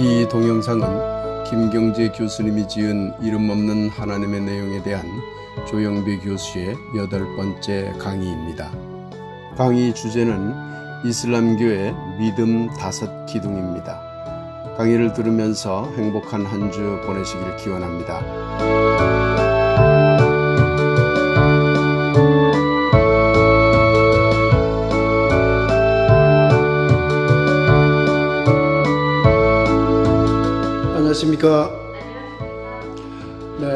이 동영상은 김경재 교수님이 지은 이름 없는 하나님의 내용에 대한 조영배 교수의 8번째 강의입니다. 강의 주제는 이슬람교의 믿음 5 기둥입니다. 강의를 들으면서 행복한 한 주 보내시길 기원합니다. 안녕하십니까? 네,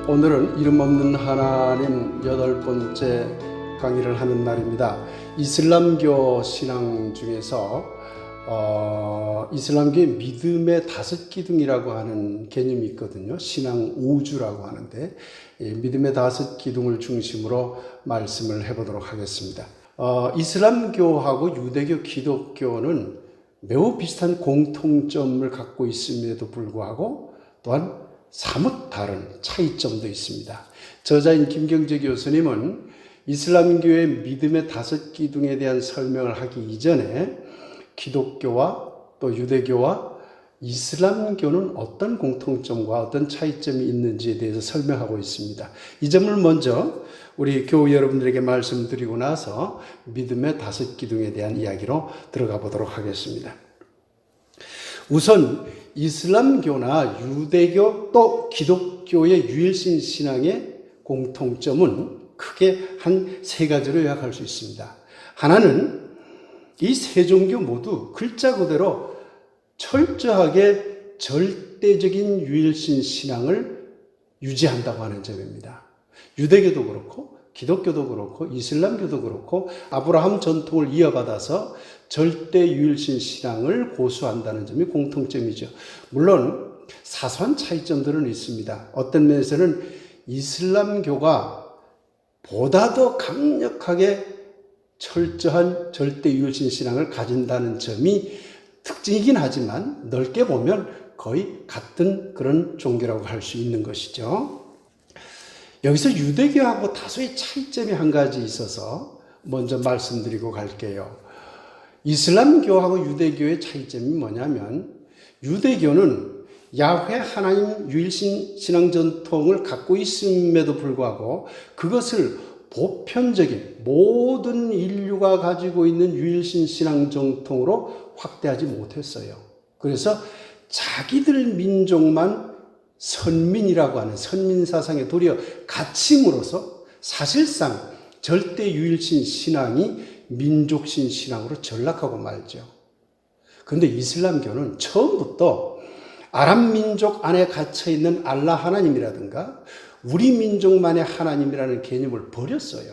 오늘은 이름 없는 하나님 8번째 강의를 하는 날입니다. 이슬람교 신앙 중에서 이슬람교의 믿음의 5 기둥이라고 하는 개념이 있거든요. 신앙 5주라고 하는데 믿음의 5 기둥을 중심으로 말씀을 해보도록 하겠습니다. 이슬람교하고 유대교, 기독교는 매우 비슷한 공통점을 갖고 있음에도 불구하고 또한 사뭇 다른 차이점도 있습니다. 저자인 김경재 교수님은 이슬람교의 믿음의 5 기둥에 대한 설명을 하기 이전에 기독교와 또 유대교와 이슬람교는 어떤 공통점과 어떤 차이점이 있는지에 대해서 설명하고 있습니다. 이 점을 먼저 우리 교우 여러분들에게 말씀드리고 나서 믿음의 5 기둥에 대한 이야기로 들어가 보도록 하겠습니다. 우선 이슬람교나 유대교 또 기독교의 유일신 신앙의 공통점은 크게 한 3가지로 요약할 수 있습니다. 하나는 이 3 종교 모두 글자 그대로 철저하게 절대적인 유일신 신앙을 유지한다고 하는 점입니다. 유대교도 그렇고 기독교도 그렇고 이슬람교도 그렇고 아브라함 전통을 이어받아서 절대 유일신 신앙을 고수한다는 점이 공통점이죠. 물론 사소한 차이점들은 있습니다. 어떤 면에서는 이슬람교가 보다 더 강력하게 철저한 절대 유일신 신앙을 가진다는 점이 특징이긴 하지만 넓게 보면 거의 같은 그런 종교라고 할 수 있는 것이죠. 여기서 유대교하고 다소의 차이점이 한 가지 있어서 먼저 말씀드리고 갈게요. 이슬람교하고 유대교의 차이점이 뭐냐면 유대교는 야훼 하나님 유일신 신앙 전통을 갖고 있음에도 불구하고 그것을 보편적인 모든 인류가 가지고 있는 유일신 신앙 전통으로 확대하지 못했어요. 그래서 자기들 민족만 선민이라고 하는 선민사상에 도리어 갇힘으로써 사실상 절대 유일신 신앙이 민족신 신앙으로 전락하고 말죠. 그런데 이슬람교는 처음부터 아랍 민족 안에 갇혀있는 알라 하나님이라든가 우리 민족만의 하나님이라는 개념을 버렸어요.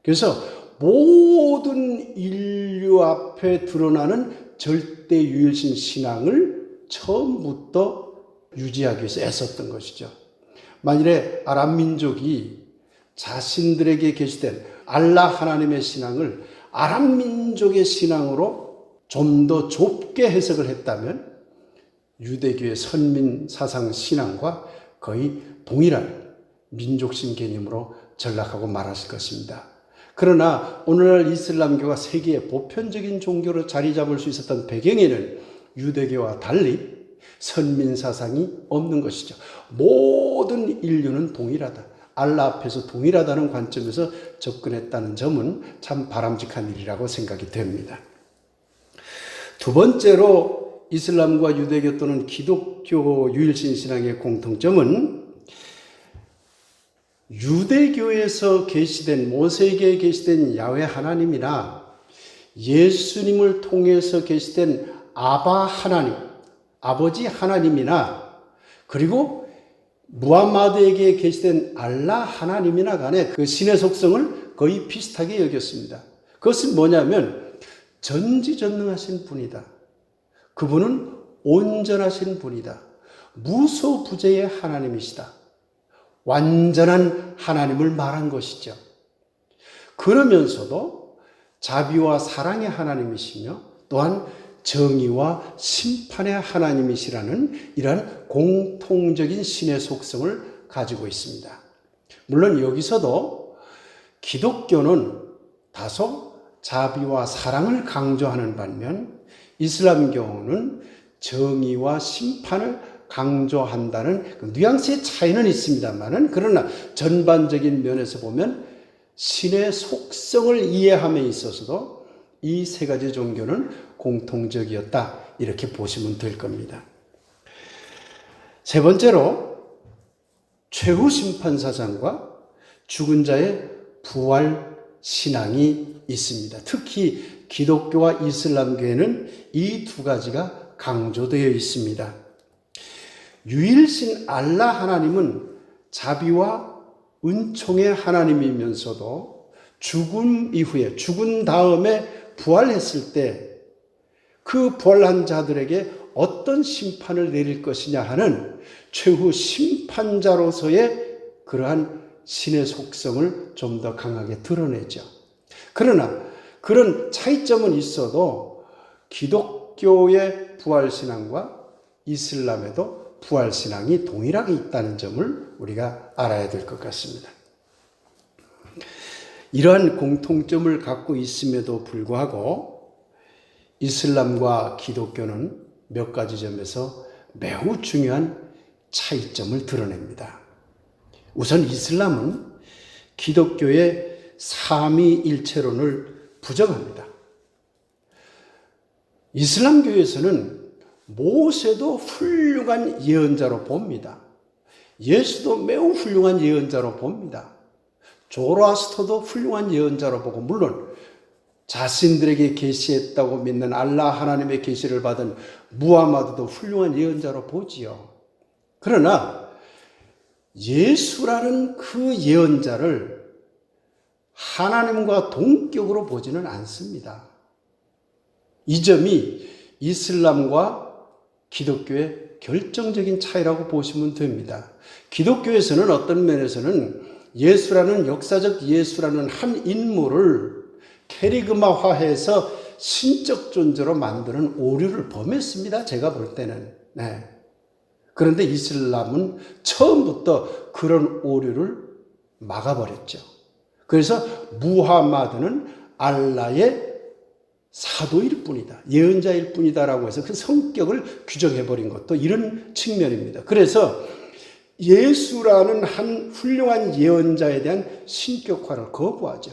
그래서 모든 인류 앞에 드러나는 절대 유일신 신앙을 처음부터 유지하기 위해서 애썼던 것이죠. 만일에 아랍 민족이 자신들에게 계시된 알라 하나님의 신앙을 아랍 민족의 신앙으로 좀 더 좁게 해석을 했다면 유대교의 선민 사상 신앙과 거의 동일한 민족신 개념으로 전락하고 말았을 것입니다. 그러나 오늘날 이슬람교가 세계의 보편적인 종교로 자리 잡을 수 있었던 배경에는 유대교와 달리 선민 사상이 없는 것이죠. 모든 인류는 동일하다. 알라 앞에서 동일하다는 관점에서 접근했다는 점은 참 바람직한 일이라고 생각이 됩니다. 두 번째로 이슬람과 유대교 또는 기독교 유일신 신앙의 공통점은 유대교에서 계시된 모세에게 계시된 야훼 하나님이나 예수님을 통해서 계시된 아바 하나님, 아버지 하나님이나 그리고 무함마드에게 계시된 알라 하나님이나 간에 그 신의 속성을 거의 비슷하게 여겼습니다. 그것은 뭐냐면 전지전능하신 분이다. 그분은 온전하신 분이다. 무소부재의 하나님이시다. 완전한 하나님을 말한 것이죠. 그러면서도 자비와 사랑의 하나님이시며 또한 정의와 심판의 하나님이시라는 이러한 공통적인 신의 속성을 가지고 있습니다. 물론 여기서도 기독교는 다소 자비와 사랑을 강조하는 반면 이슬람교는 정의와 심판을 강조한다는 그 뉘앙스의 차이는 있습니다만은, 그러나 전반적인 면에서 보면 신의 속성을 이해함에 있어서도 이 세 가지 종교는 공통적이었다, 이렇게 보시면 될 겁니다. 세 번째로 최후 심판 사상과 죽은 자의 부활 신앙이 있습니다. 특히 기독교와 이슬람교에는 이 두 가지가 강조되어 있습니다. 유일신 알라 하나님은 자비와 은총의 하나님이면서도 죽음 이후에, 죽은 다음에 부활했을 때 그 부활한 자들에게 어떤 심판을 내릴 것이냐 하는 최후 심판자로서의 그러한 신의 속성을 좀 더 강하게 드러내죠. 그러나 그런 차이점은 있어도 기독교의 부활신앙과 이슬람에도 부활신앙이 동일하게 있다는 점을 우리가 알아야 될 것 같습니다. 이러한 공통점을 갖고 있음에도 불구하고 이슬람과 기독교는 몇 가지 점에서 매우 중요한 차이점을 드러냅니다. 우선 이슬람은 기독교의 삼위일체론을 부정합니다. 이슬람교에서는 모세도 훌륭한 예언자로 봅니다. 예수도 매우 훌륭한 예언자로 봅니다. 조로아스터도 훌륭한 예언자로 보고, 물론 자신들에게 계시했다고 믿는 알라 하나님의 계시를 받은 무하마드도 훌륭한 예언자로 보지요. 그러나 예수라는 그 예언자를 하나님과 동격으로 보지는 않습니다. 이 점이 이슬람과 기독교의 결정적인 차이라고 보시면 됩니다. 기독교에서는 어떤 면에서는 예수라는, 역사적 예수라는 한 인물을 캐리그마화해서 신적 존재로 만드는 오류를 범했습니다. 제가 볼 때는. 네. 그런데 이슬람은 처음부터 그런 오류를 막아버렸죠. 그래서 무하마드는 알라의 사도일 뿐이다, 예언자일 뿐이다라고 해서 그 성격을 규정해버린 것도 이런 측면입니다. 그래서 예수라는 한 훌륭한 예언자에 대한 신격화를 거부하죠.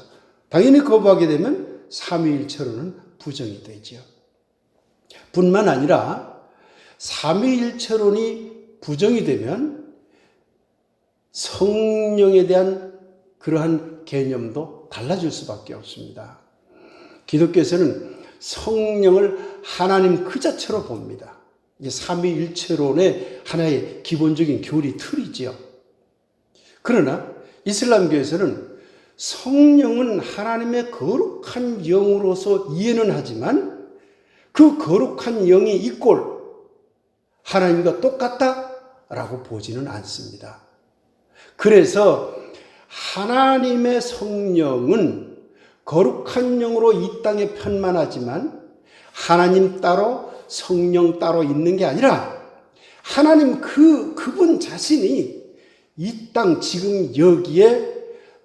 당연히 거부하게 되면 삼위일체론은 부정이 되죠. 뿐만 아니라 삼위일체론이 부정이 되면 성령에 대한 그러한 개념도 달라질 수밖에 없습니다. 기독교에서는 성령을 하나님 그 자체로 봅니다. 이게 삼위일체론의 하나의 기본적인 교리 틀이지요. 그러나 이슬람교에서는 성령은 하나님의 거룩한 영으로서 이해는 하지만 그 거룩한 영이 이꼴 하나님과 똑같다라고 보지는 않습니다. 그래서 하나님의 성령은 거룩한 영으로 이 땅에 편만하지만 하나님 따로 성령 따로 있는 게 아니라 하나님 그분 자신이 이 땅 지금 여기에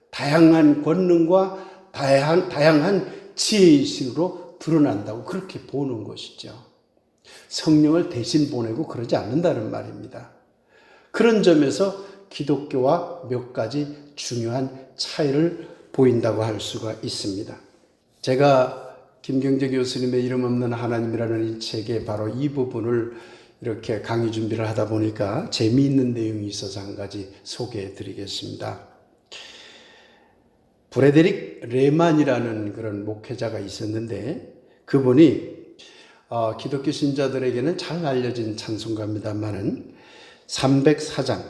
다양한 권능과 다양한 지혜이신으로 드러난다고 그렇게 보는 것이죠. 성령을 대신 보내고 그러지 않는다는 말입니다. 그런 점에서 기독교와 몇 가지 중요한 차이를 보인다고 할 수가 있습니다. 제가 김경재 교수님의 이름 없는 하나님이라는 이 책에 바로 이 부분을 이렇게 강의 준비를 하다 보니까 재미있는 내용이 있어서 한 가지 소개해 드리겠습니다. 브레데릭 레만이라는 그런 목회자가 있었는데 그분이 기독교 신자들에게는 잘 알려진 찬송가입니다만은 304장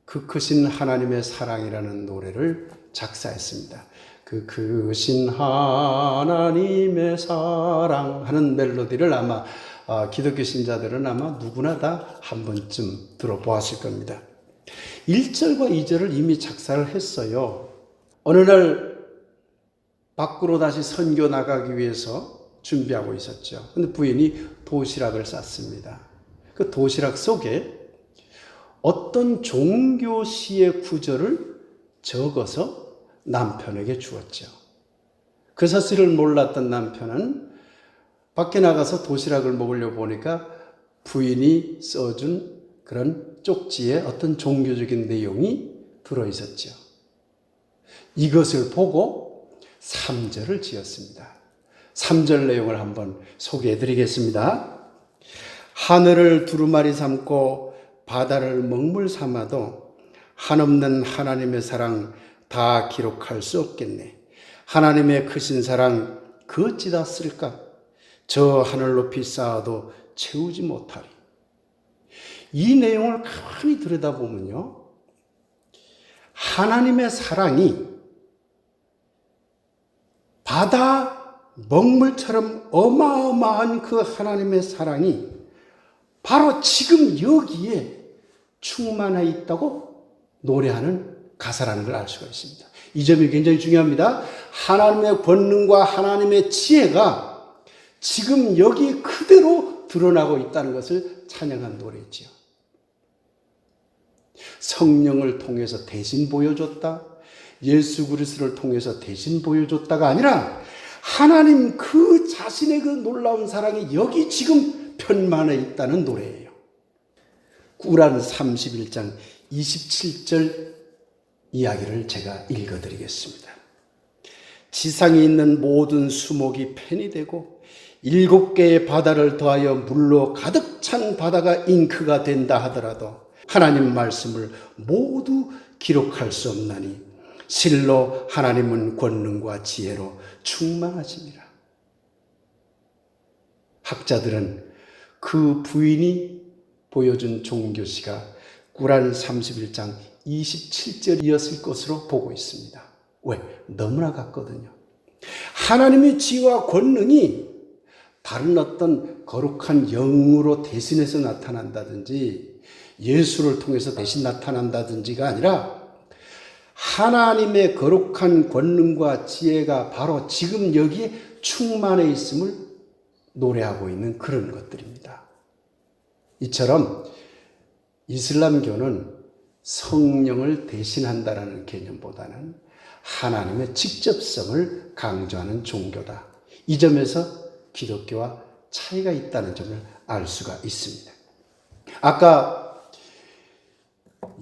그 크신 하나님의 사랑이라는 노래를 작사했습니다. 그 크신 하나님의 사랑 하는 멜로디를 아마 기독교 신자들은 아마 누구나 다 한 번쯤 들어보았을 겁니다. 1절과 2절을 이미 작사를 했어요. 어느 날 밖으로 다시 선교 나가기 위해서 준비하고 있었죠. 근데 부인이 도시락을 쌌습니다. 그 도시락 속에 어떤 종교시의 구절을 적어서 남편에게 주었죠. 그 사실을 몰랐던 남편은 밖에 나가서 도시락을 먹으려고 보니까 부인이 써준 그런 쪽지에 어떤 종교적인 내용이 들어있었죠. 이것을 보고 3절을 지었습니다. 3절 내용을 한번 소개해 드리겠습니다. 하늘을 두루마리 삼고 바다를 먹물 삼아도 한없는 하나님의 사랑 다 기록할 수 없겠네. 하나님의 크신 사랑 그 어찌다 쓸까? 저 하늘 높이 쌓아도 채우지 못하리. 이 내용을 가만히 들여다보면요, 하나님의 사랑이 바다 먹물처럼 어마어마한 그 하나님의 사랑이 바로 지금 여기에 충만해 있다고 노래하는 가사라는 걸 알 수가 있습니다. 이 점이 굉장히 중요합니다. 하나님의 권능과 하나님의 지혜가 지금 여기 그대로 드러나고 있다는 것을 찬양한 노래지요. 성령을 통해서 대신 보여줬다. 예수 그리스도를 통해서 대신 보여줬다가 아니라 하나님 그 자신의 그 놀라운 사랑이 여기 지금 편만해 있다는 노래예요. 꾸란 31장 27절 이야기를 제가 읽어드리겠습니다. 지상에 있는 모든 수목이 펜이 되고 7개의 바다를 더하여 물로 가득 찬 바다가 잉크가 된다 하더라도 하나님 말씀을 모두 기록할 수 없나니 실로 하나님은 권능과 지혜로 충만하시니라. 학자들은 그 부인이 보여준 종교시가 꾸란 31장 27절이었을 것으로 보고 있습니다. 왜? 너무나 같거든요. 하나님의 지혜와 권능이 다른 어떤 거룩한 영으로 대신해서 나타난다든지 예수를 통해서 대신 나타난다든지가 아니라 하나님의 거룩한 권능과 지혜가 바로 지금 여기에 충만해 있음을 노래하고 있는 그런 것들입니다. 이처럼 이슬람교는 성령을 대신한다라는 개념보다는 하나님의 직접성을 강조하는 종교다. 이 점에서 기독교와 차이가 있다는 점을 알 수가 있습니다. 아까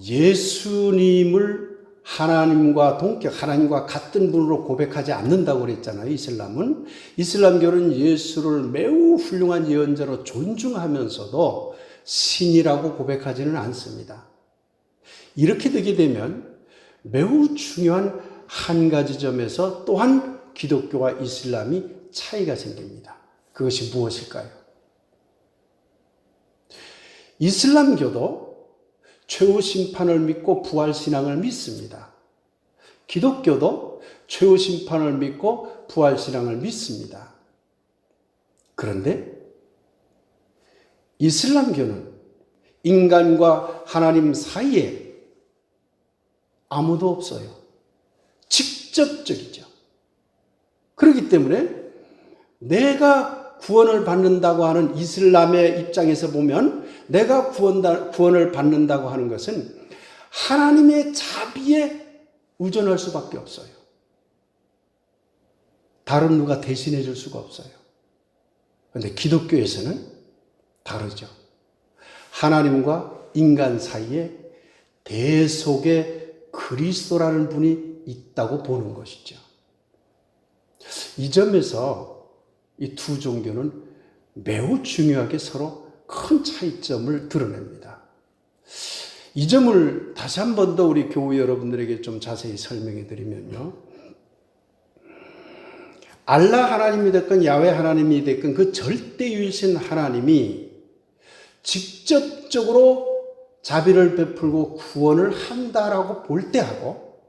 예수님을 하나님과 동격, 하나님과 같은 분으로 고백하지 않는다고 그랬잖아요. 이슬람은. 이슬람교는 예수를 매우 훌륭한 예언자로 존중하면서도 신이라고 고백하지는 않습니다. 이렇게 되게 되면 매우 중요한 한 가지 점에서 또한 기독교와 이슬람이 차이가 생깁니다. 그것이 무엇일까요? 이슬람교도 최후 심판을 믿고 부활 신앙을 믿습니다. 기독교도 최후 심판을 믿고 부활 신앙을 믿습니다. 그런데 이슬람교는 인간과 하나님 사이에 아무도 없어요. 직접적이죠. 그렇기 때문에 내가 구원을 받는다고 하는 이슬람의 입장에서 보면 내가 구원을 받는다고 하는 것은 하나님의 자비에 의존할 수밖에 없어요. 다른 누가 대신해 줄 수가 없어요. 그런데 기독교에서는 다르죠. 하나님과 인간 사이에 대속의 그리스도라는 분이 있다고 보는 것이죠. 이 점에서 이 두 종교는 매우 중요하게 서로 큰 차이점을 드러냅니다. 이 점을 다시 한 번 더 우리 교우 여러분들에게 좀 자세히 설명해 드리면요. 알라 하나님이 됐건 야훼 하나님이 됐건 그 절대유일신 하나님이 직접적으로 자비를 베풀고 구원을 한다라고 볼 때하고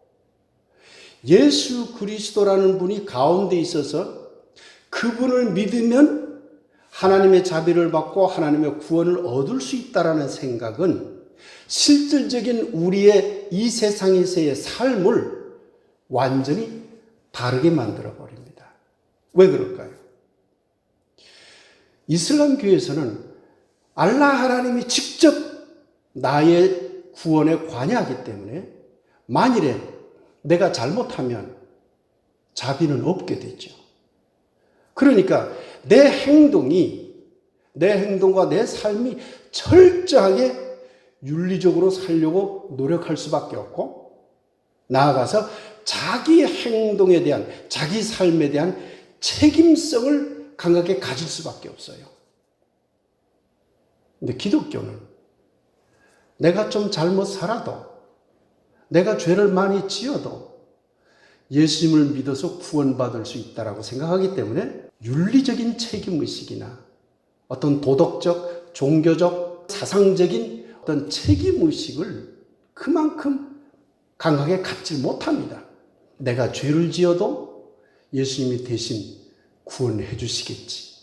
예수 그리스도라는 분이 가운데 있어서 그분을 믿으면 하나님의 자비를 받고 하나님의 구원을 얻을 수 있다라는 생각은 실질적인 우리의 이 세상에서의 삶을 완전히 다르게 만들어 버립니다. 왜 그럴까요? 이슬람교에서는 알라 하나님이 직접 나의 구원에 관여하기 때문에 만일에 내가 잘못하면 자비는 없게 되죠. 그러니까 내 행동이 내 행동과 내 삶이 철저하게 윤리적으로 살려고 노력할 수밖에 없고, 나아가서 자기 행동에 대한, 자기 삶에 대한 책임성을 강하게 가질 수밖에 없어요. 근데 기독교는 내가 좀 잘못 살아도, 내가 죄를 많이 지어도 예수님을 믿어서 구원받을 수 있다고 생각하기 때문에 윤리적인 책임의식이나 어떤 도덕적, 종교적, 사상적인 어떤 책임의식을 그만큼 강하게 갖지 못합니다. 내가 죄를 지어도 예수님이 대신 구원해 주시겠지.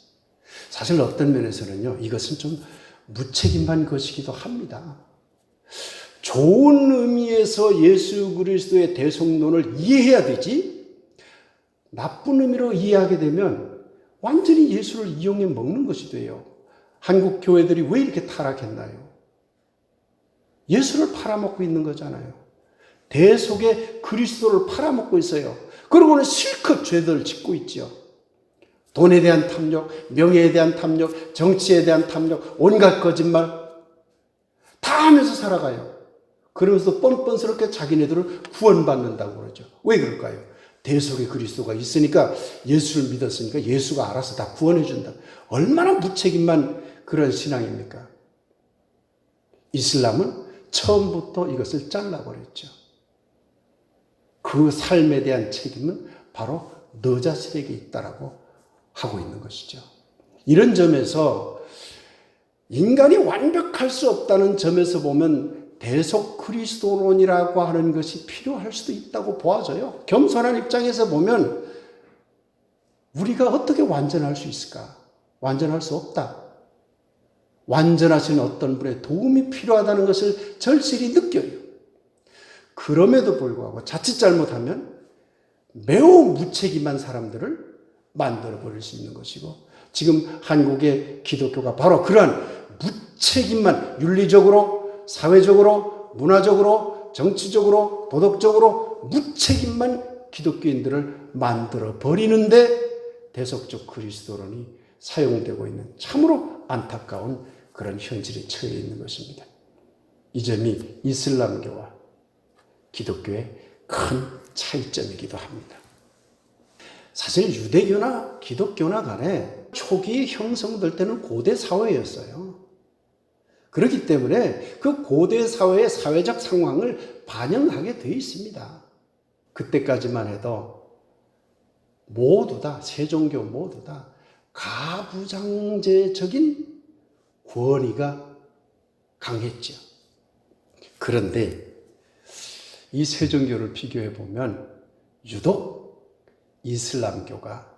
사실 어떤 면에서는요, 이것은 좀 무책임한 것이기도 합니다. 좋은 의미에서 예수 그리스도의 대속론을 이해해야 되지, 나쁜 의미로 이해하게 되면 완전히 예수를 이용해 먹는 것이 돼요. 한국 교회들이 왜 이렇게 타락했나요? 예수를 팔아먹고 있는 거잖아요. 대속의 그리스도를 팔아먹고 있어요. 그러고는 실컷 죄들을 짓고 있죠. 돈에 대한 탐욕, 명예에 대한 탐욕, 정치에 대한 탐욕, 온갖 거짓말 다 하면서 살아가요. 그러면서 뻔뻔스럽게 자기네들을 구원받는다고 그러죠. 왜 그럴까요? 대속의 그리스도가 있으니까, 예수를 믿었으니까 예수가 알아서 다 구원해 준다. 얼마나 무책임한 그런 신앙입니까? 이슬람은 처음부터 이것을 잘라버렸죠. 그 삶에 대한 책임은 바로 너 자신에게 있다라고 하고 있는 것이죠. 이런 점에서 인간이 완벽할 수 없다는 점에서 보면 대속 그리스도론이라고 하는 것이 필요할 수도 있다고 보아져요. 겸손한 입장에서 보면 우리가 어떻게 완전할 수 있을까? 완전할 수 없다. 완전하신 어떤 분의 도움이 필요하다는 것을 절실히 느껴요. 그럼에도 불구하고 자칫 잘못하면 매우 무책임한 사람들을 만들어버릴 수 있는 것이고, 지금 한국의 기독교가 바로 그러한 무책임한, 윤리적으로, 사회적으로, 문화적으로, 정치적으로, 도덕적으로 무책임한 기독교인들을 만들어버리는데 대속적 그리스도론이 사용되고 있는 참으로 안타까운 그런 현실에 처해 있는 것입니다. 이 점이 이슬람교와 기독교의 큰 차이점이기도 합니다. 사실 유대교나 기독교나 간에 초기에 형성될 때는 고대 사회였어요. 그렇기 때문에 그 고대 사회의 사회적 상황을 반영하게 되어 있습니다. 그때까지만 해도 모두 다, 세 종교 모두 다 가부장제적인 권위가 강했죠. 그런데 이 세 종교를 비교해 보면 유독 이슬람교가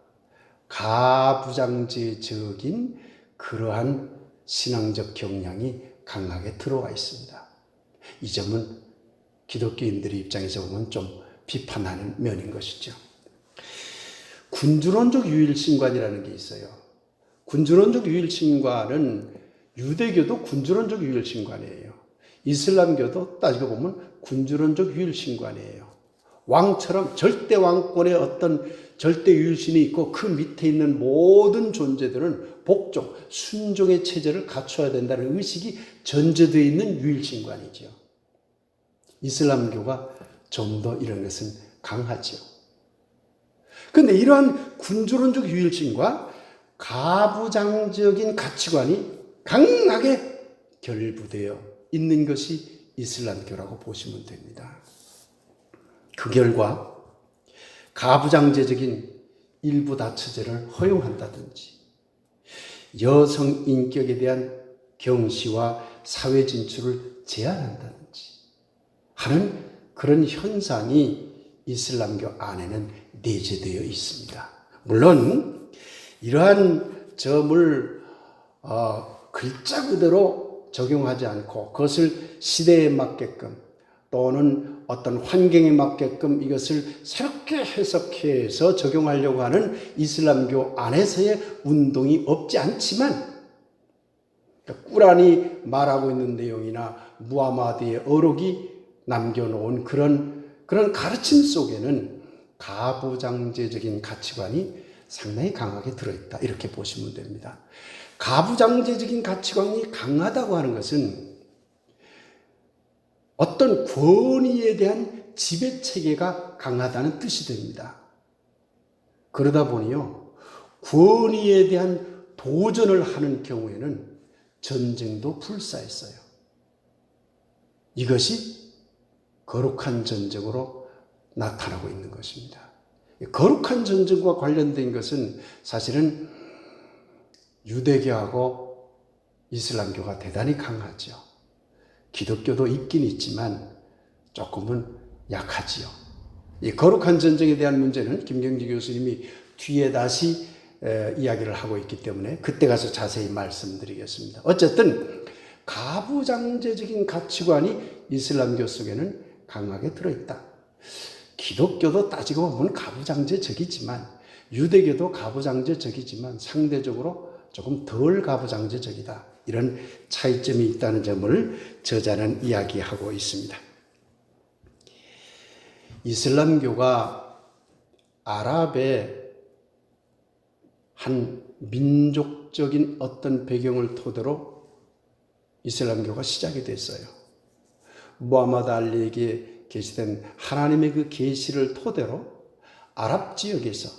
가부장제적인 그러한 신앙적 경향이 강하게 들어와 있습니다. 이 점은 기독교인들의 입장에서 보면 좀 비판하는 면인 것이죠. 군주론적 유일신관이라는 게 있어요. 군주론적 유일신관은 유대교도 군주론적 유일신관이에요. 이슬람교도 따지고 보면 군주론적 유일신관이에요. 왕처럼 절대 왕권의 어떤 절대 유일신이 있고 그 밑에 있는 모든 존재들은 복종, 순종의 체제를 갖춰야 된다는 의식이 전제되어 있는 유일신관이죠. 이슬람교가 좀 더 이런 것은 강하죠. 그런데 이러한 군주론적 유일신과 가부장적인 가치관이 강하게 결부되어 있는 것이 이슬람교라고 보시면 됩니다. 그 결과 가부장제적인 일부 다처제를 허용한다든지, 여성 인격에 대한 경시와 사회 진출을 제한한다든지 하는 그런 현상이 이슬람교 안에는 내재되어 있습니다. 물론 이러한 점을 글자 그대로 적용하지 않고 그것을 시대에 맞게끔 또는 어떤 환경에 맞게끔 이것을 새롭게 해석해서 적용하려고 하는 이슬람교 안에서의 운동이 없지 않지만, 꾸란이 말하고 있는 내용이나 무하마드의 어록이 남겨놓은 그런 가르침 속에는 가부장제적인 가치관이 상당히 강하게 들어있다, 이렇게 보시면 됩니다. 가부장제적인 가치관이 강하다고 하는 것은 어떤 권위에 대한 지배체계가 강하다는 뜻이 됩니다. 그러다 보니요, 권위에 대한 도전을 하는 경우에는 전쟁도 불사했어요. 이것이 거룩한 전쟁으로 나타나고 있는 것입니다. 거룩한 전쟁과 관련된 것은 사실은 유대교하고 이슬람교가 대단히 강하죠. 기독교도 있긴 있지만 조금은 약하지요. 이 거룩한 전쟁에 대한 문제는 김경지 교수님이 뒤에 다시 이야기를 하고 있기 때문에 그때 가서 자세히 말씀드리겠습니다. 어쨌든 가부장제적인 가치관이 이슬람교 속에는 강하게 들어있다. 기독교도 따지고 보면 가부장제적이지만, 유대교도 가부장제적이지만 상대적으로 조금 덜 가부장제적이다. 이런 차이점이 있다는 점을 저자는 이야기하고 있습니다. 이슬람교가 아랍의 한 민족적인 어떤 배경을 토대로 이슬람교가 시작이 됐어요. 무하마드 알리에게 계시된 하나님의 그 계시를 토대로 아랍 지역에서,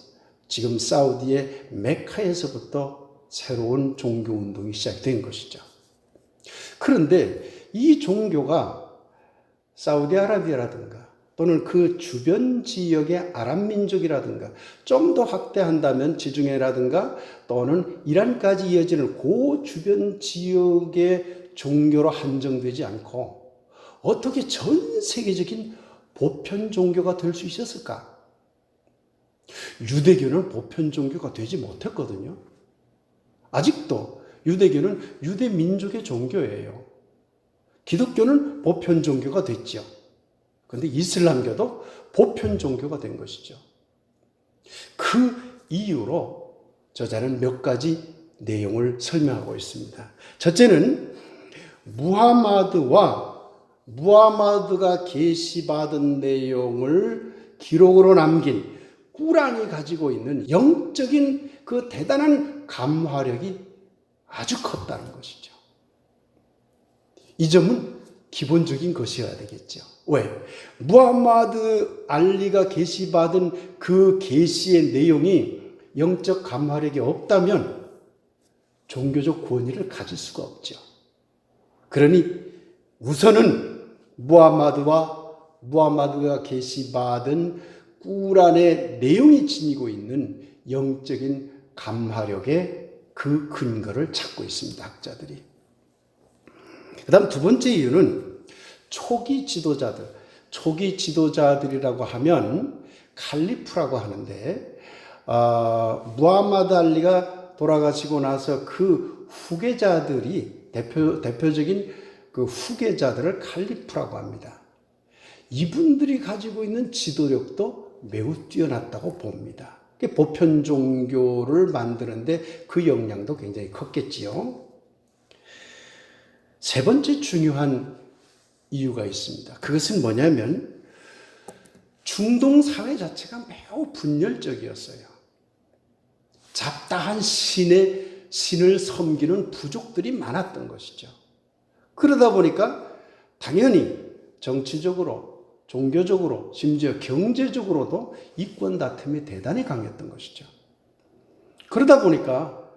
지금 사우디의 메카에서부터 새로운 종교 운동이 시작된 것이죠. 그런데 이 종교가 사우디아라비아라든가 또는 그 주변 지역의 아랍 민족이라든가 좀 더 확대한다면 지중해라든가 또는 이란까지 이어지는 그 주변 지역의 종교로 한정되지 않고 어떻게 전 세계적인 보편 종교가 될 수 있었을까? 유대교는 보편 종교가 되지 못했거든요. 아직도 유대교는 유대 민족의 종교예요. 기독교는 보편 종교가 됐죠. 그런데 이슬람교도 보편 종교가 된 것이죠. 그 이유로 저자는 몇 가지 내용을 설명하고 있습니다. 첫째는 무하마드가 계시받은 내용을 기록으로 남긴 꾸란이 가지고 있는 영적인 그 대단한 감화력이 아주 컸다는 것이죠. 이 점은 기본적인 것이어야 되겠죠. 왜? 무하마드 알리가 계시받은 그 계시의 내용이 영적 감화력이 없다면 종교적 권위를 가질 수가 없죠. 그러니 우선은 무하마드가 계시받은 꾸란의 내용이 지니고 있는 영적인 감화력의 그 근거를 찾고 있습니다, 학자들이. 그 다음 두 번째 이유는 초기 지도자들이라고 하면 칼리프라고 하는데, 무하마드 알리가 돌아가시고 나서 그 후계자들이 대표적인 그 후계자들을 칼리프라고 합니다. 이분들이 가지고 있는 지도력도 매우 뛰어났다고 봅니다. 보편 종교를 만드는데 그 역량도 굉장히 컸겠지요. 세 번째 중요한 이유가 있습니다. 그것은 뭐냐면 중동 사회 자체가 매우 분열적이었어요. 잡다한 신을 섬기는 부족들이 많았던 것이죠. 그러다 보니까 당연히 정치적으로, 종교적으로, 심지어 경제적으로도 이권 다툼이 대단히 강했던 것이죠. 그러다 보니까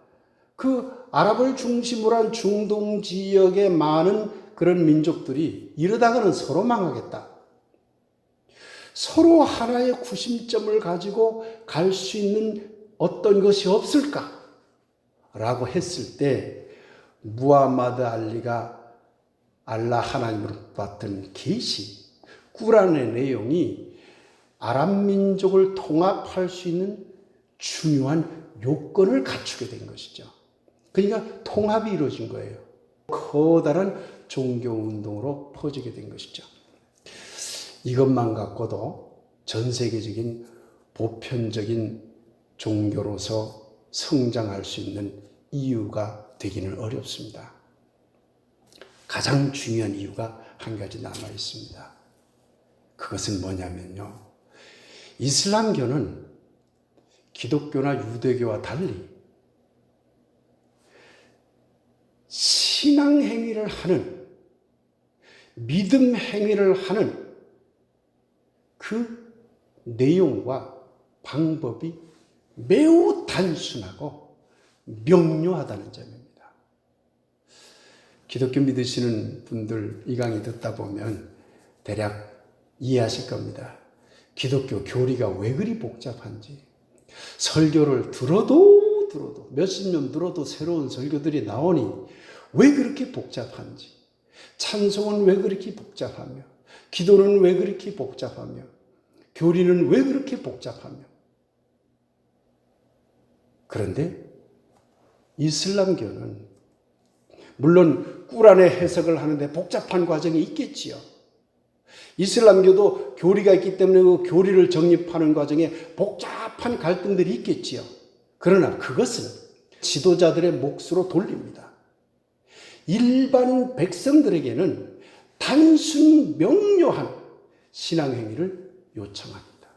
그 아랍을 중심으로 한 중동 지역의 많은 그런 민족들이 이러다가는 서로 망하겠다. 서로 하나의 구심점을 가지고 갈 수 있는 어떤 것이 없을까? 라고 했을 때 무하마드 알리가 알라 하나님으로 받은 계시, 꾸란의 내용이 아랍 민족을 통합할 수 있는 중요한 요건을 갖추게 된 것이죠. 그러니까 통합이 이루어진 거예요. 커다란 종교운동으로 퍼지게 된 것이죠. 이것만 갖고도 전 세계적인 보편적인 종교로서 성장할 수 있는 이유가 되기는 어렵습니다. 가장 중요한 이유가 한 가지 남아 있습니다. 그것은 뭐냐면요. 이슬람교는 기독교나 유대교와 달리 신앙 행위를 하는, 믿음 행위를 하는 그 내용과 방법이 매우 단순하고 명료하다는 점입니다. 기독교 믿으시는 분들 이 강의 듣다 보면 대략 이해하실 겁니다. 기독교 교리가 왜 그리 복잡한지. 설교를 들어도 몇십 년 들어도 새로운 설교들이 나오니 왜 그렇게 복잡한지. 찬송은 왜 그렇게 복잡하며, 기도는 왜 그렇게 복잡하며, 교리는 왜 그렇게 복잡하며. 그런데 이슬람교는 물론 꾸란의 해석을 하는데 복잡한 과정이 있겠지요. 이슬람교도 교리가 있기 때문에 그 교리를 정립하는 과정에 복잡한 갈등들이 있겠지요. 그러나 그것은 지도자들의 몫으로 돌립니다. 일반 백성들에게는 단순 명료한 신앙행위를 요청합니다.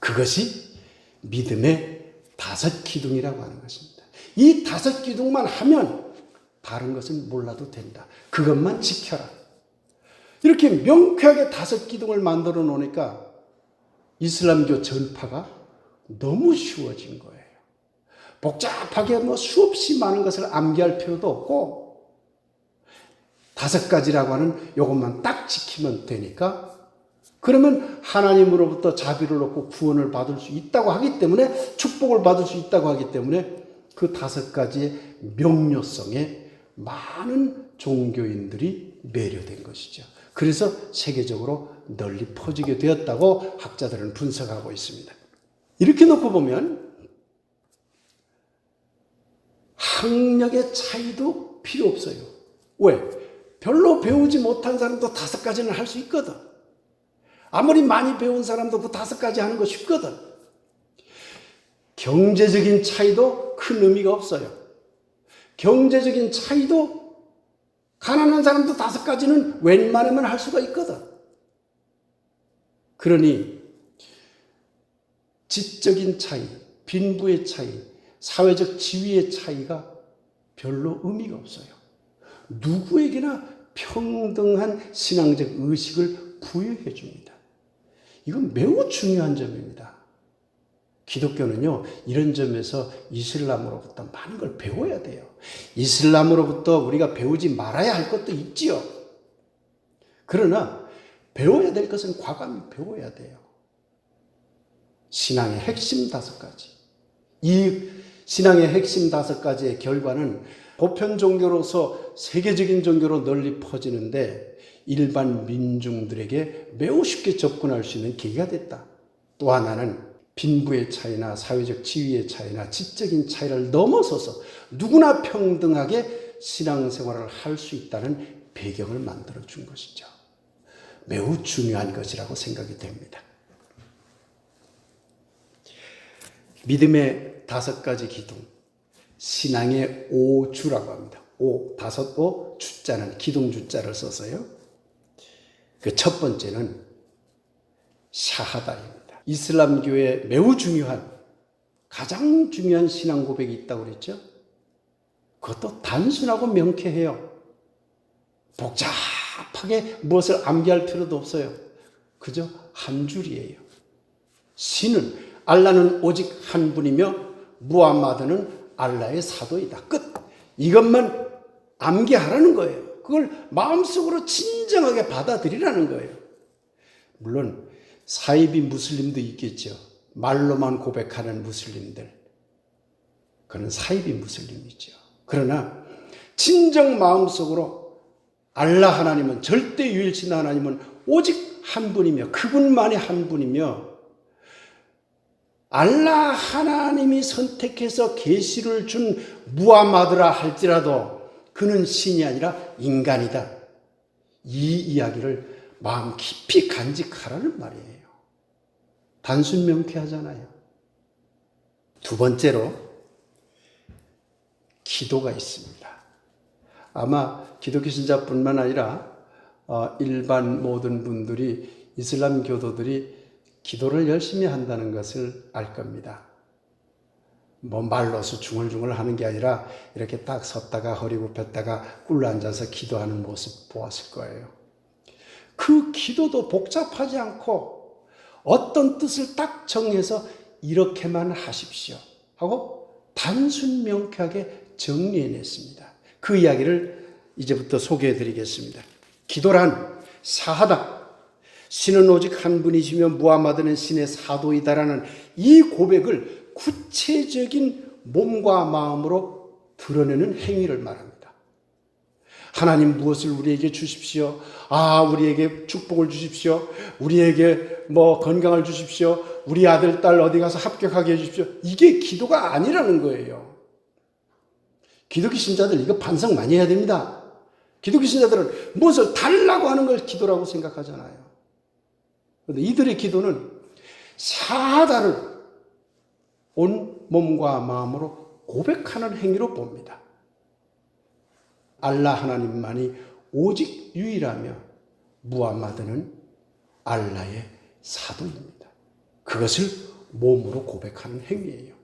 그것이 믿음의 5기둥이라고 하는 것입니다. 이 5기둥만 하면 다른 것은 몰라도 된다. 그것만 지켜라. 이렇게 명쾌하게 5기둥을 만들어 놓으니까 이슬람교 전파가 너무 쉬워진 거예요. 복잡하게 수없이 많은 것을 암기할 필요도 없고 5가지라고 하는 이것만 딱 지키면 되니까, 그러면 하나님으로부터 자비를 얻고 구원을 받을 수 있다고 하기 때문에, 축복을 받을 수 있다고 하기 때문에 그 5가지의 명료성에 많은 종교인들이 매료된 것이죠. 그래서 세계적으로 널리 퍼지게 되었다고 학자들은 분석하고 있습니다. 이렇게 놓고 보면 학력의 차이도 필요 없어요. 왜? 별로 배우지 못한 사람도 5가지는 할 수 있거든. 아무리 많이 배운 사람도 그 5가지 하는 거 쉽거든. 경제적인 차이도 큰 의미가 없어요. 경제적인 차이도 가난한 사람도 5가지는 웬만하면 할 수가 있거든. 그러니 지적인 차이, 빈부의 차이, 사회적 지위의 차이가 별로 의미가 없어요. 누구에게나 평등한 신앙적 의식을 부여해 줍니다. 이건 매우 중요한 점입니다. 기독교는요, 이런 점에서 이슬람으로부터 많은 걸 배워야 돼요. 이슬람으로부터 우리가 배우지 말아야 할 것도 있지요. 그러나 배워야 될 것은 과감히 배워야 돼요. 신앙의 핵심 5가지. 이 신앙의 핵심 5가지의 결과는 보편 종교로서 세계적인 종교로 널리 퍼지는데 일반 민중들에게 매우 쉽게 접근할 수 있는 계기가 됐다. 또 하나는 빈부의 차이나 사회적 지위의 차이나 지적인 차이를 넘어서서 누구나 평등하게 신앙생활을 할 수 있다는 배경을 만들어준 것이죠. 매우 중요한 것이라고 생각이 됩니다. 믿음의 5가지 기둥, 신앙의 5주라고 합니다. 5 주자는 기둥 주자를 써서요. 그 첫 번째는 샤하다입니다. 이슬람교에 매우 중요한, 가장 중요한 신앙 고백이 있다고 그랬죠. 그것도 단순하고 명쾌해요. 복잡하게 무엇을 암기할 필요도 없어요. 그저 한 줄이에요. 신은, 알라는 오직 한 분이며 무함마드는 알라의 사도이다. 끝. 이것만 암기하라는 거예요. 그걸 마음속으로 진정하게 받아들이라는 거예요. 물론 사이비 무슬림도 있겠죠. 말로만 고백하는 무슬림들. 그건 사이비 무슬림이죠. 그러나 진정 마음속으로 알라 하나님은, 절대 유일신 하나님은 오직 한 분이며 그분만이 한 분이며, 알라 하나님이 선택해서 계시를 준 무함마드라 할지라도 그는 신이 아니라 인간이다. 이 이야기를 마음 깊이 간직하라는 말이에요. 단순 명쾌하잖아요. 2번째로 기도가 있습니다. 아마 기독교 신자뿐만 아니라 일반 모든 분들이, 이슬람 교도들이 기도를 열심히 한다는 것을 알 겁니다. 뭐 말로서 중얼중얼 하는 게 아니라 이렇게 딱 섰다가 허리 굽혔다가 꿀러 앉아서 기도하는 모습 보았을 거예요. 그 기도도 복잡하지 않고 어떤 뜻을 딱 정해서 이렇게만 하십시오 하고 단순 명쾌하게 정리해냈습니다. 그 이야기를 이제부터 소개해 드리겠습니다. 기도란 사하다. 신은 오직 한 분이시며 무함하드는 신의 사도이다라는 이 고백을 구체적인 몸과 마음으로 드러내는 행위를 말합니다. 하나님 무엇을 우리에게 주십시오. 우리에게 축복을 주십시오. 우리에게 건강을 주십시오. 우리 아들, 딸 어디 가서 합격하게 해주십시오. 이게 기도가 아니라는 거예요. 기독교 신자들 이거 반성 많이 해야 됩니다. 기독교 신자들은 무엇을 달라고 하는 걸 기도라고 생각하잖아요. 그런데 이들의 기도는 사다를 온 몸과 마음으로 고백하는 행위로 봅니다. 알라 하나님만이 오직 유일하며 무함마드는 알라의 사도입니다. 그것을 몸으로 고백하는 행위예요.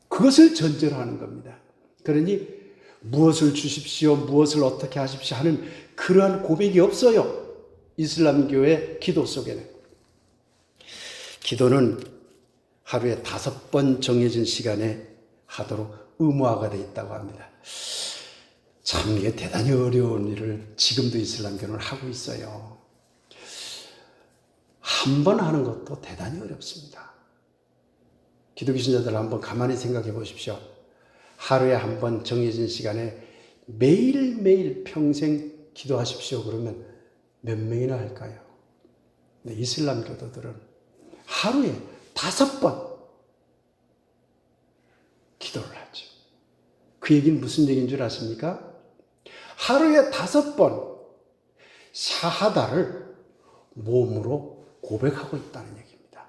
그것을 전제로 하는 겁니다. 그러니 무엇을 주십시오, 무엇을 어떻게 하십시오 하는 그러한 고백이 없어요. 이슬람교의 기도 속에는. 기도는 하루에 5번 정해진 시간에 하도록 의무화가 되어 있다고 합니다. 참 이게 대단히 어려운 일을 지금도 이슬람교는 하고 있어요. 한 번 하는 것도 대단히 어렵습니다. 기독교 신자들 한번 가만히 생각해 보십시오. 하루에 한 번 정해진 시간에 매일매일 평생 기도하십시오. 그러면 몇 명이나 할까요? 근데 이슬람 교도들은 하루에 5번 기도를 하죠. 그 얘기는 무슨 얘기인 줄 아십니까? 하루에 5번 샤하다를 몸으로 고백하고 있다는 얘기입니다.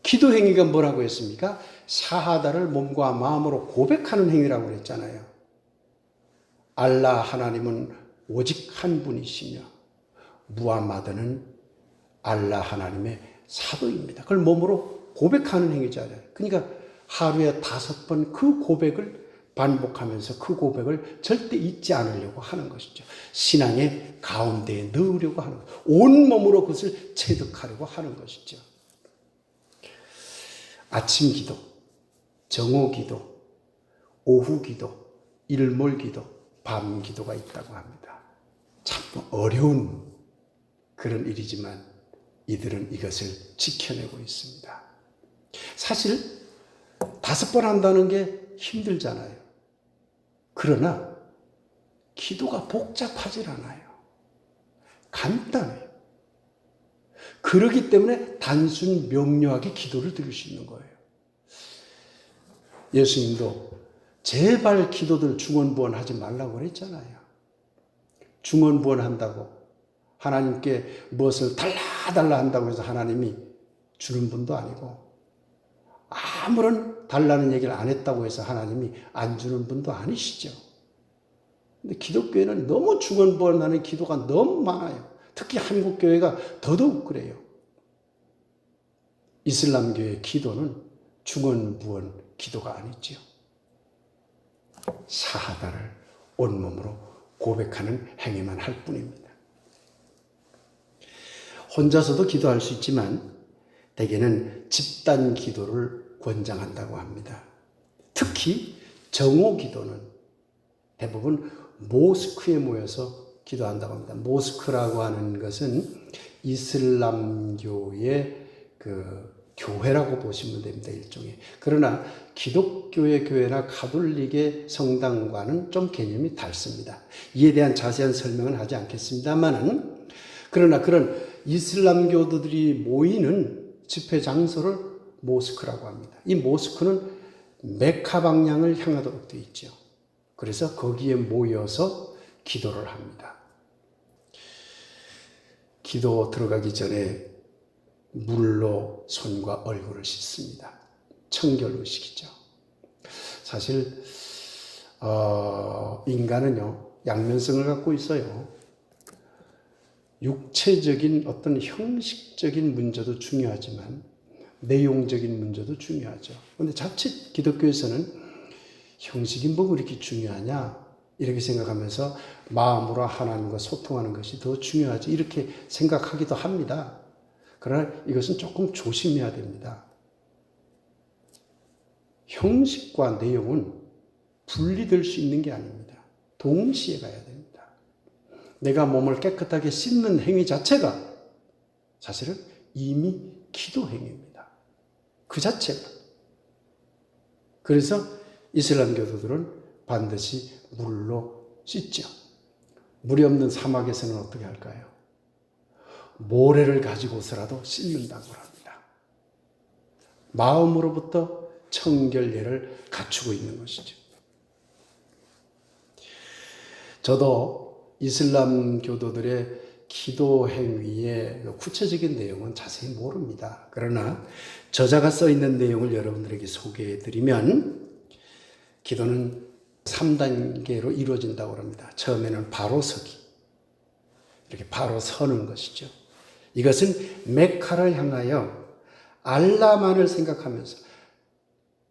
기도 행위가 뭐라고 했습니까? 샤하다를 몸과 마음으로 고백하는 행위라고 그랬잖아요. 알라 하나님은 오직 한 분이시며 무함마드는 알라 하나님의 사도입니다. 그걸 몸으로 고백하는 행위잖아요. 그러니까 하루에 5번 그 고백을 반복하면서 그 고백을 절대 잊지 않으려고 하는 것이죠. 신앙의 가운데에 넣으려고 하는 것. 온몸으로 그것을 체득하려고 하는 것이죠. 아침 기도, 정오 기도, 오후 기도, 일몰 기도, 밤 기도가 있다고 합니다. 참 어려운 그런 일이지만 이들은 이것을 지켜내고 있습니다. 사실 5번 한다는 게 힘들잖아요. 그러나 기도가 복잡하지 않아요. 간단해요. 그렇기 때문에 단순 명료하게 기도를 드릴 수 있는 거예요. 예수님도 제발 기도들 중언부언 하지 말라고 그랬잖아요. 중언부언 한다고 하나님께 무엇을 달라 한다고 해서 하나님이 주는 분도 아니고 아무런 달라는 얘기를 안 했다고 해서 하나님이 안 주는 분도 아니시죠. 근데 기독교에는 너무 중언부언하는 기도가 너무 많아요. 특히 한국 교회가 더더욱 그래요. 이슬람교의 기도는 중언부언 기도가 아니지요. 샤하다를 온몸으로 고백하는 행위만 할 뿐입니다. 혼자서도 기도할 수 있지만 대개는 집단 기도를 권장한다고 합니다. 특히 정오 기도는 대부분 모스크에 모여서 기도한다고 합니다. 모스크라고 하는 것은 이슬람교의 교회라고 보시면 됩니다. 일종의. 그러나 기독교의 교회나 가톨릭의 성당과는 좀 개념이 다릅니다. 이에 대한 자세한 설명은 하지 않겠습니다만은 그러나 그런 이슬람교도들이 모이는 집회 장소를 모스크라고 합니다. 이 모스크는 메카 방향을 향하도록 되어 있죠. 그래서 거기에 모여서 기도를 합니다. 기도 들어가기 전에 물로 손과 얼굴을 씻습니다. 청결의식이죠. 사실 인간은요 양면성을 갖고 있어요. 육체적인 어떤 형식적인 문제도 중요하지만 내용적인 문제도 중요하죠. 그런데 자칫 기독교에서는 형식이 뭐가 그렇게 중요하냐 이렇게 생각하면서 마음으로 하나님과 소통하는 것이 더 중요하지 이렇게 생각하기도 합니다. 그러나 이것은 조금 조심해야 됩니다. 형식과 내용은 분리될 수 있는 게 아닙니다. 동시에 가야 됩니다. 내가 몸을 깨끗하게 씻는 행위 자체가 사실은 이미 기도 행위입니다. 그 자체가. 그래서 이슬람 교도들은 반드시 물로 씻죠. 물이 없는 사막에서는 어떻게 할까요? 모래를 가지고서라도 씻는다고 합니다. 마음으로부터 청결례를 갖추고 있는 것이죠. 저도 이슬람 교도들의 기도 행위의 구체적인 내용은 자세히 모릅니다. 그러나 저자가 써 있는 내용을 여러분들에게 소개해 드리면 기도는 3단계로 이루어진다고 합니다. 처음에는 바로 서기. 이렇게 바로 서는 것이죠. 이것은 메카를 향하여 알라만을 생각하면서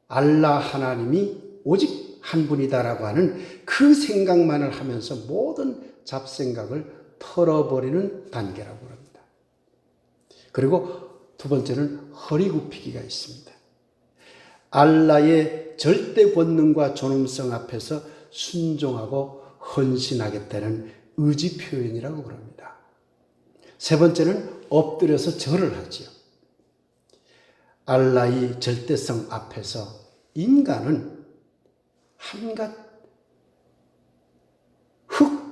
알라 하나님이 오직 한 분이다라고 하는 그 생각만을 하면서 모든 잡생각을 털어버리는 단계라고 합니다. 그리고 두 번째는 허리 굽히기가 있습니다. 알라의 절대 권능과 존엄성 앞에서 순종하고 헌신하겠다는 의지 표현이라고 그럽니다. 세 번째는 엎드려서 절을 하지요. 알라의 절대성 앞에서 인간은 한갓 흙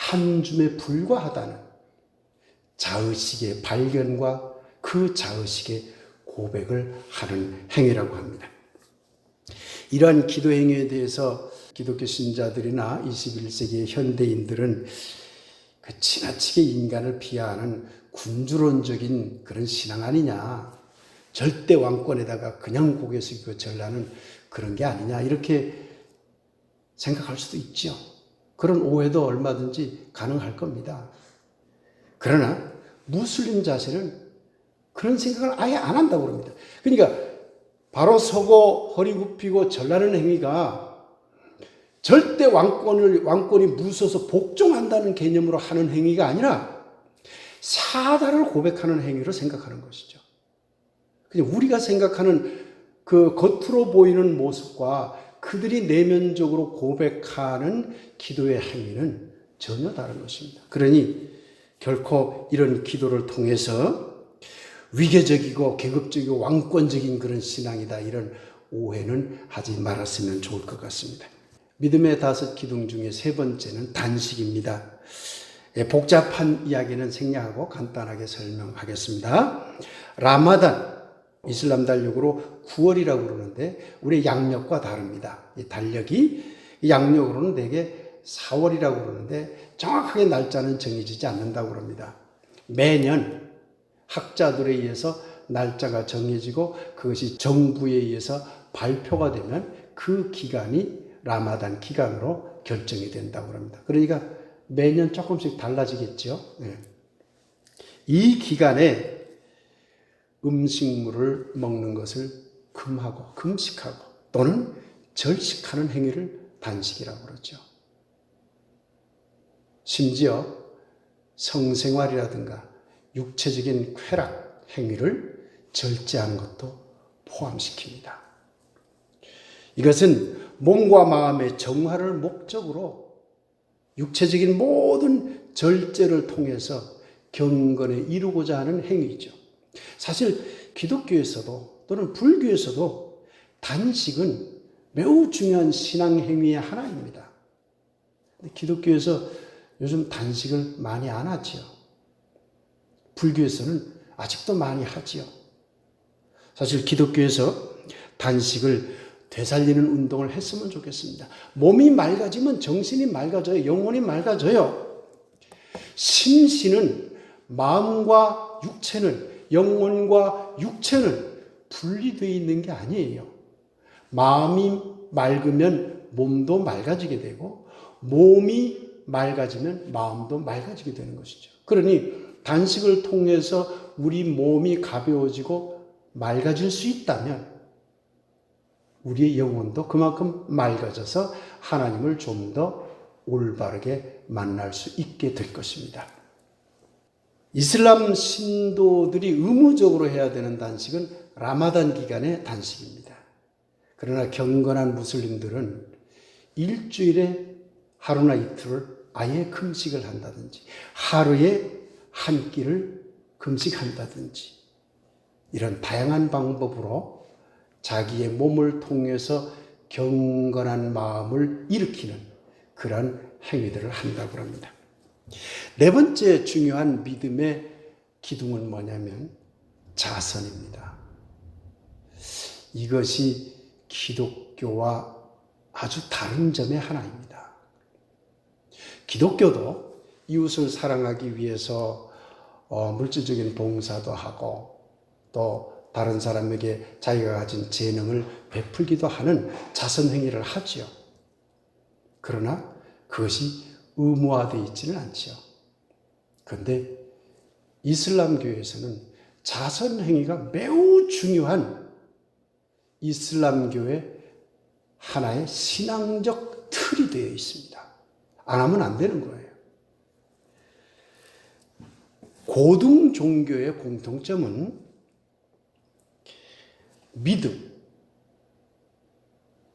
한 줌에 불과하다는 자의식의 발견과 그 자의식의 고백을 하는 행위라고 합니다. 이러한 기도 행위에 대해서 기독교 신자들이나 21세기의 현대인들은 그 지나치게 인간을 비하하는 군주론적인 그런 신앙 아니냐, 절대 왕권에다가 그냥 고개 숙이고 절하는 그런 게 아니냐 이렇게 생각할 수도 있죠. 그런 오해도 얼마든지 가능할 겁니다. 그러나 무슬림 자세는 그런 생각을 아예 안 한다고 합니다. 그러니까 바로 서고 허리 굽히고 절하는 행위가 절대 왕권이 무서워서 복종한다는 개념으로 하는 행위가 아니라 사다를 고백하는 행위로 생각하는 것이죠. 그냥 우리가 생각하는 그 겉으로 보이는 모습과 그들이 내면적으로 고백하는 기도의 행위는 전혀 다른 것입니다. 그러니 결코 이런 기도를 통해서 위계적이고 계급적이고 왕권적인 그런 신앙이다 이런 오해는 하지 말았으면 좋을 것 같습니다. 믿음의 5 기둥 중에 세 번째는 단식입니다. 복잡한 이야기는 생략하고 간단하게 설명하겠습니다. 라마단, 이슬람 달력으로 9월이라고 그러는데 우리 양력과 다릅니다. 이 달력이 양력으로는 대개 4월이라고 그러는데 정확하게 날짜는 정해지지 않는다고 합니다. 매년 학자들에 의해서 날짜가 정해지고 그것이 정부에 의해서 발표가 되면 그 기간이 라마단 기간으로 결정이 된다고 합니다. 그러니까 매년 조금씩 달라지겠죠. 네. 이 기간에 음식물을 먹는 것을 금하고 금식하고 또는 절식하는 행위를 단식이라고 그러죠. 심지어 성생활이라든가 육체적인 쾌락 행위를 절제하는 것도 포함시킵니다. 이것은 몸과 마음의 정화를 목적으로 육체적인 모든 절제를 통해서 경건에 이루고자 하는 행위죠. 사실 기독교에서도 또는 불교에서도 단식은 매우 중요한 신앙 행위의 하나입니다. 기독교에서 요즘 단식을 많이 안 하지요. 불교에서는 아직도 많이 하지요. 사실 기독교에서 단식을 되살리는 운동을 했으면 좋겠습니다. 몸이 맑아지면 정신이 맑아져요. 영혼이 맑아져요. 심신은 마음과 육체는 영혼과 육체는 분리되어 있는 게 아니에요. 마음이 맑으면 몸도 맑아지게 되고 몸이 맑아지면 마음도 맑아지게 되는 것이죠. 그러니 단식을 통해서 우리 몸이 가벼워지고 맑아질 수 있다면 우리의 영혼도 그만큼 맑아져서 하나님을 좀 더 올바르게 만날 수 있게 될 것입니다. 이슬람 신도들이 의무적으로 해야 되는 단식은 라마단 기간의 단식입니다. 그러나 경건한 무슬림들은 일주일에 하루나 이틀을 아예 금식을 한다든지 하루에 한 끼를 금식한다든지 이런 다양한 방법으로 자기의 몸을 통해서 경건한 마음을 일으키는 그런 행위들을 한다고 합니다. 네 번째 중요한 믿음의 기둥은 뭐냐면 자선입니다. 이것이 기독교와 아주 다른 점의 하나입니다. 기독교도 이웃을 사랑하기 위해서 물질적인 봉사도 하고 또 다른 사람에게 자기가 가진 재능을 베풀기도 하는 자선행위를 하지요. 그러나 그것이 의무화되어 있지는 않지요. 그런데 이슬람교에서는 자선행위가 매우 중요한 이슬람교의 하나의 신앙적 틀이 되어 있습니다. 안 하면 안 되는 거예요. 고등 종교의 공통점은 믿음.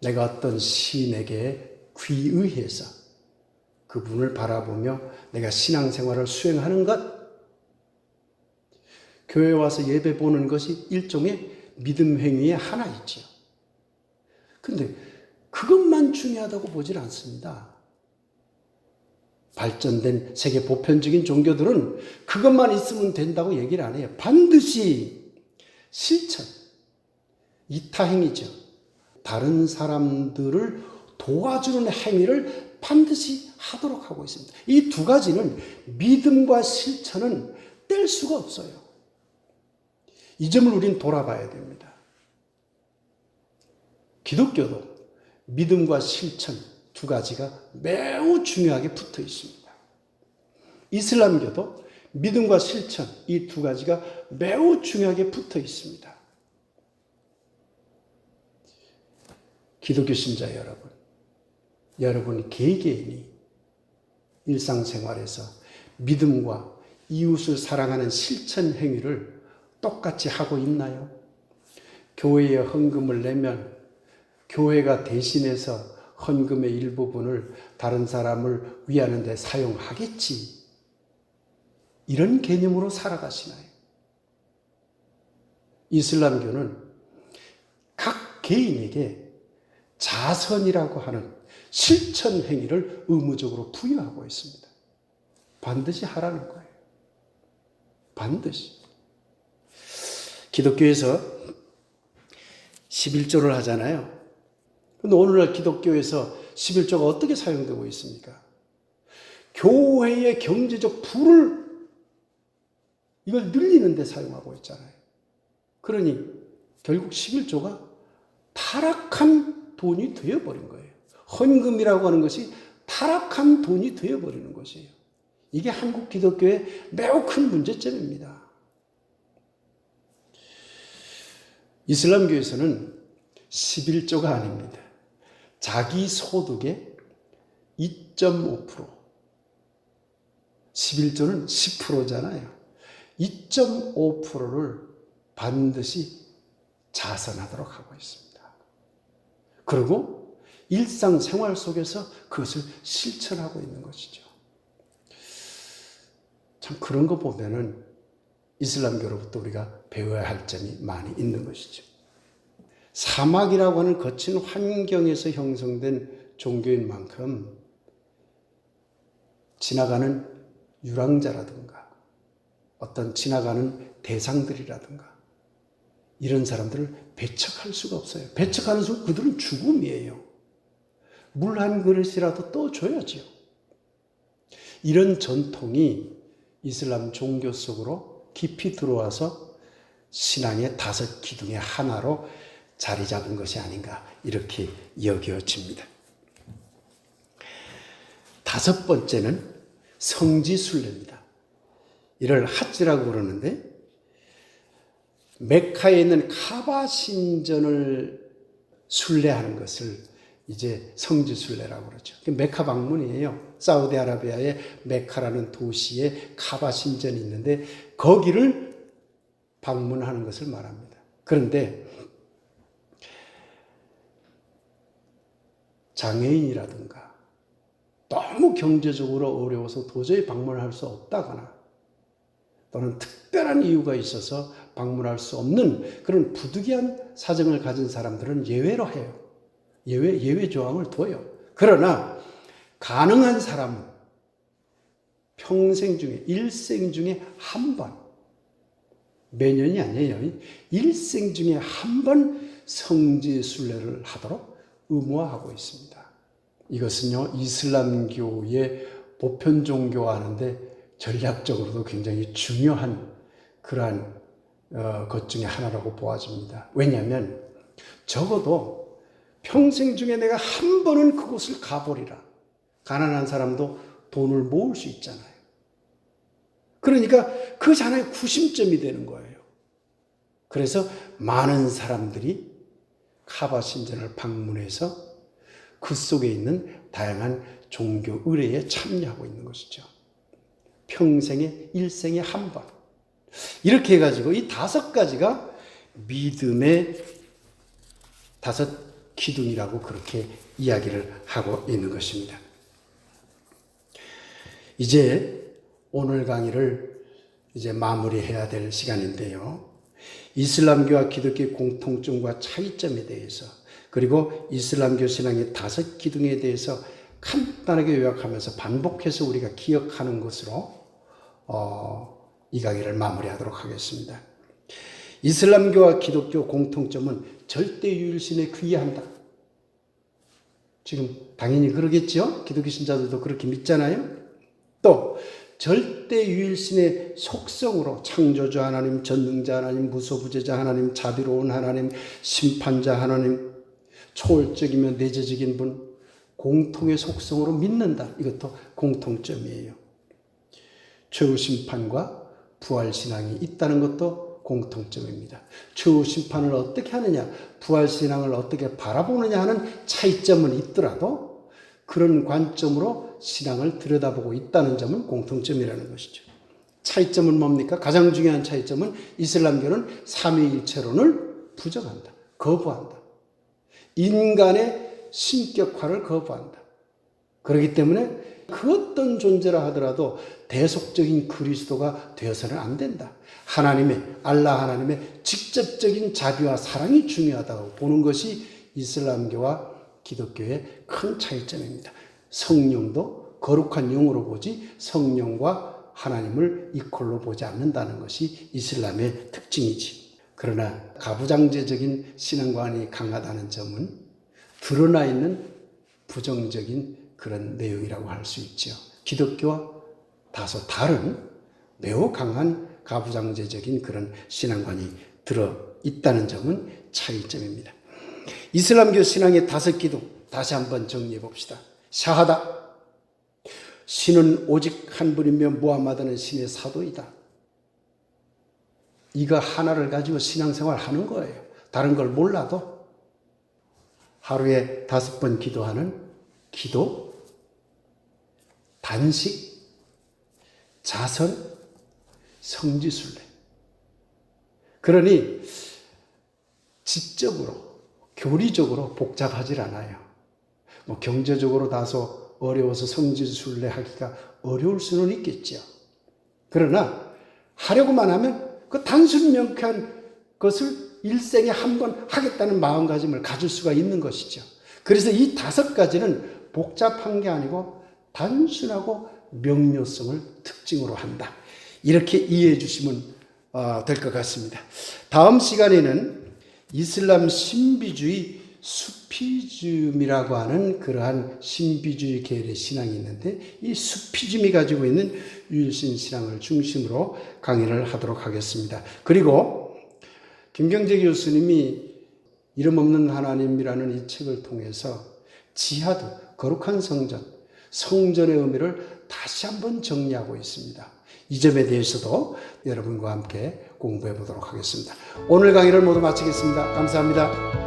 내가 어떤 신에게 귀의해서 그분을 바라보며 내가 신앙생활을 수행하는 것, 교회 와서 예배 보는 것이 일종의 믿음 행위의 하나이지요. 근데 그것만 중요하다고 보질 않습니다. 발전된 세계 보편적인 종교들은 그것만 있으면 된다고 얘기를 안 해요. 반드시 실천, 이타행위죠. 다른 사람들을 도와주는 행위를 반드시 하도록 하고 있습니다. 이 두 가지는 믿음과 실천은 뗄 수가 없어요. 이 점을 우린 돌아봐야 됩니다. 기독교도 믿음과 실천 두 가지가 매우 중요하게 붙어 있습니다. 이슬람교도 믿음과 실천 이 두 가지가 매우 중요하게 붙어 있습니다. 기독교 신자 여러분, 여러분 개개인이 일상생활에서 믿음과 이웃을 사랑하는 실천 행위를 똑같이 하고 있나요? 교회에 헌금을 내면 교회가 대신해서 헌금의 일부분을 다른 사람을 위하는 데 사용하겠지. 이런 개념으로 살아가시나요? 이슬람교는 각 개인에게 자선이라고 하는 실천 행위를 의무적으로 부여하고 있습니다. 반드시 하라는 거예요. 반드시. 기독교에서 11조를 하잖아요. 그런데 오늘날 기독교에서 11조가 어떻게 사용되고 있습니까? 교회의 경제적 부를 이걸 늘리는 데 사용하고 있잖아요. 그러니 결국 11조가 타락한 돈이 되어버린 거예요. 헌금이라고 하는 것이 타락한 돈이 되어버리는 것이에요. 이게 한국 기독교의 매우 큰 문제점입니다. 이슬람교에서는 11조가 아닙니다. 자기 소득의 2.5%. 11조는 10%잖아요. 2.5%를 반드시 자선하도록 하고 있습니다. 그리고 일상생활 속에서 그것을 실천하고 있는 것이죠. 참 그런 거 보면은 이슬람교로부터 우리가 배워야 할 점이 많이 있는 것이죠. 사막이라고 하는 거친 환경에서 형성된 종교인 만큼 지나가는 유랑자라든가 어떤 지나가는 대상들이라든가 이런 사람들을 배척할 수가 없어요. 배척하는 순간 그들은 죽음이에요. 물 한 그릇이라도 떠줘야죠. 이런 전통이 이슬람 종교 속으로 깊이 들어와서 신앙의 5 기둥의 하나로 자리 잡은 것이 아닌가 이렇게 여겨집니다. 5번째는 성지순례입니다. 이를 핫지라고 그러는데 메카에 있는 카바 신전을 순례하는 것을 이제 성지 순례라고 그러죠. 메카 방문이에요. 사우디아라비아의 메카라는 도시에 카바 신전이 있는데 거기를 방문하는 것을 말합니다. 그런데 장애인이라든가 너무 경제적으로 어려워서 도저히 방문할 수 없다거나 또는 특별한 이유가 있어서 방문할 수 없는 그런 부득이한 사정을 가진 사람들은 예외로 해요. 예외 조항을 둬요. 그러나 가능한 사람은 평생 중에, 일생 중에 한 번, 매년이 아니에요. 일생 중에 한 번 성지 순례를 하도록 의무화하고 있습니다. 이것은요, 이슬람교의 보편 종교화하는데 전략적으로도 굉장히 중요한 그러한 것 중에 하나라고 보아집니다. 왜냐하면 적어도 평생 중에 내가 한 번은 그곳을 가보리라. 가난한 사람도 돈을 모을 수 있잖아요. 그러니까 그 하나의 구심점이 되는 거예요. 그래서 많은 사람들이 카바 신전을 방문해서 그 속에 있는 다양한 종교 의례에 참여하고 있는 것이죠. 평생에 일생에 한 번. 이렇게 해가지고 이 5가지가 믿음의 5 기둥이라고 그렇게 이야기를 하고 있는 것입니다. 이제 오늘 강의를 이제 마무리해야 될 시간인데요. 이슬람교와 기독교의 공통점과 차이점에 대해서 그리고 이슬람교 신앙의 5 기둥에 대해서 간단하게 요약하면서 반복해서 우리가 기억하는 것으로 이 강의를 마무리하도록 하겠습니다. 이슬람교와 기독교 공통점은 절대유일신에 귀의한다. 지금 당연히 그러겠죠? 기독교 신자들도 그렇게 믿잖아요. 또 절대유일신의 속성으로 창조주 하나님, 전능자 하나님, 무소부재자 하나님, 자비로운 하나님, 심판자 하나님, 초월적이며 내재적인 분, 공통의 속성으로 믿는다. 이것도 공통점이에요. 최후 심판과 부활 신앙이 있다는 것도 공통점입니다. 최후 심판을 어떻게 하느냐, 부활 신앙을 어떻게 바라보느냐 하는 차이점은 있더라도 그런 관점으로 신앙을 들여다보고 있다는 점은 공통점이라는 것이죠. 차이점은 뭡니까? 가장 중요한 차이점은 이슬람교는 삼위일체론을 부정한다. 거부한다. 인간의 신격화를 거부한다. 그렇기 때문에 그 어떤 존재라 하더라도 대속적인 그리스도가 되어서는 안 된다. 하나님의, 알라 하나님의 직접적인 자비와 사랑이 중요하다고 보는 것이 이슬람교와 기독교의 큰 차이점입니다. 성령도 거룩한 영으로 보지 성령과 하나님을 이퀄로 보지 않는다는 것이 이슬람의 특징이지. 그러나 가부장제적인 신앙관이 강하다는 점은 드러나 있는 부정적인 그런 내용이라고 할 수 있죠. 기독교와 다소 다른 매우 강한 가부장제적인 그런 신앙관이 들어 있다는 점은 차이점입니다. 이슬람교 신앙의 5 기둥 다시 한번 정리해 봅시다. 샤하다. 신은 오직 한 분이며 무함마드는 신의 사도이다. 이거 하나를 가지고 신앙생활 하는 거예요. 다른 걸 몰라도 하루에 5번 기도하는 기도, 단식, 자선, 성지순례. 그러니 지적으로, 교리적으로 복잡하지 않아요. 경제적으로 다소 어려워서 성지순례 하기가 어려울 수는 있겠죠. 그러나 하려고만 하면 그 단순 명쾌한 것을 일생에 한 번 하겠다는 마음가짐을 가질 수가 있는 것이죠. 그래서 이 5가지는 복잡한 게 아니고 단순하고 명료성을 특징으로 한다. 이렇게 이해해 주시면 될 것 같습니다. 다음 시간에는 이슬람 신비주의 수피즘이라고 하는 그러한 신비주의 계열의 신앙이 있는데 이 수피즘이 가지고 있는 유일신 신앙을 중심으로 강의를 하도록 하겠습니다. 그리고 김경재 교수님이 이름 없는 하나님이라는 이 책을 통해서 지하드, 거룩한 성전, 성전의 의미를 다시 한번 정리하고 있습니다. 이 점에 대해서도 여러분과 함께 공부해 보도록 하겠습니다. 오늘 강의를 모두 마치겠습니다. 감사합니다.